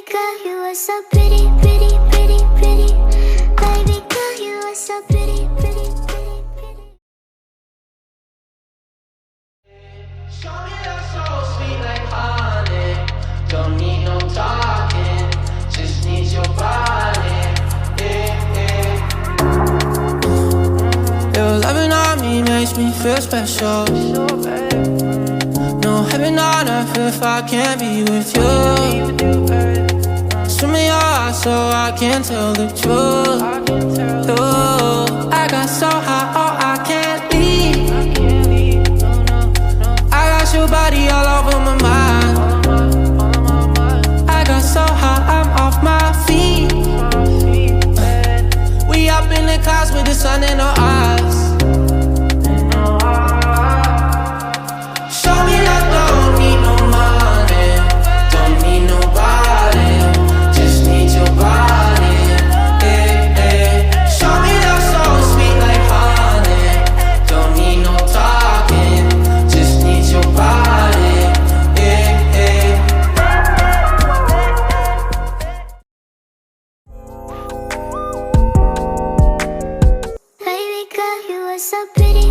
girl, you are so pretty, pretty, pretty, pretty. Baby girl, you are so pretty, pretty, pretty, pretty. Show me that so sweet like honey. Don't need no talking, just need your body. Your loving on me makes me feel special. No heaven on earth if I can't be with you. Swim in your eyes so I can tell the truth. Ooh, I got so high, oh I can't leave. I got your body all over my mind. I got so high, I'm off my feet. We up in the clouds with the sun in our eyes. Show me that don't need no money, don't need nobody, just need your body. Show me that so sweet like honey. Don't need no talking, just need your body. Baby girl, you are so pretty,